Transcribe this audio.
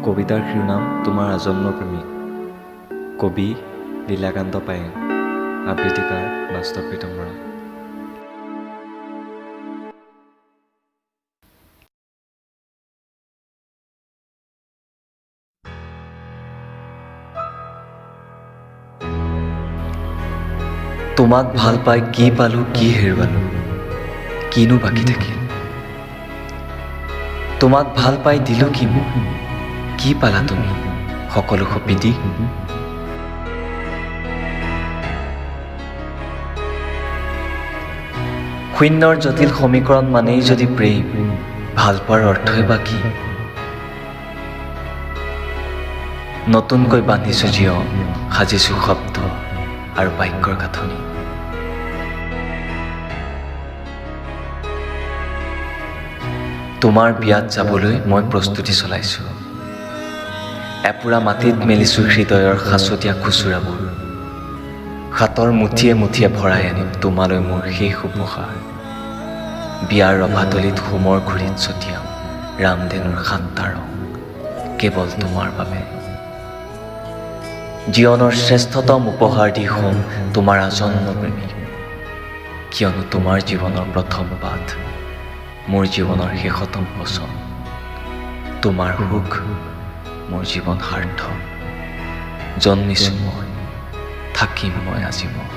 কবিতাৰ শিৰোনাম তোমাৰ আজন্ম প্ৰেমিক। কবি লীলাকান্ত পায়েং। আবৃত্তিকাৰ বাস্তৱ প্ৰীতম বৰা। তোমাক ভাল পাই কি পালো কি হেৰুৱালো, কিনো বাকী থাকিল। তোমাক ভাল পাই দিলো কি মই, কি পালা তুমি সকলো সপিতি। শূন্যৰ জটিল সমীকৰণ মানেই যদি প্ৰেম, ভাল পোৱাৰ অৰ্থই বা কি। নতুনকৈ বান্ধিছো জীৱন, সাজিছো শব্দ আৰু বাক্যৰ গাঁথনি। তোমাৰ বিয়াত যাবলৈ মই প্ৰস্তুতি চলাইছোঁ। এপুৰা মাটিত মেলিছো হৃদয়ৰ সাঁচতীয়া খুচুৰাবোৰ। হাতৰ মুঠিয়ে মুঠিয়ে ভৰাই আনিম তোমালৈ মোৰ শেষ উপহাৰ। বিয়াৰ ৰভাতলিত হোমৰ ঘূৰিত ছটিয়াম ৰামধেনুৰ ৭টা ৰং, কেৱল তোমাৰ বাবে। জীৱনৰ শ্ৰেষ্ঠতম উপহাৰ দি হ'ম তোমাৰ আজন্ম প্ৰেমিক, কিয়নো তোমাৰ জীৱনৰ প্ৰথম পাঠ, মোৰ জীৱনৰ শেষতম বচন। তোমাৰ সুখ মোৰ জীৱন সাৰ্থক। জন্মিছো মই, থাকিম মই আজি মই।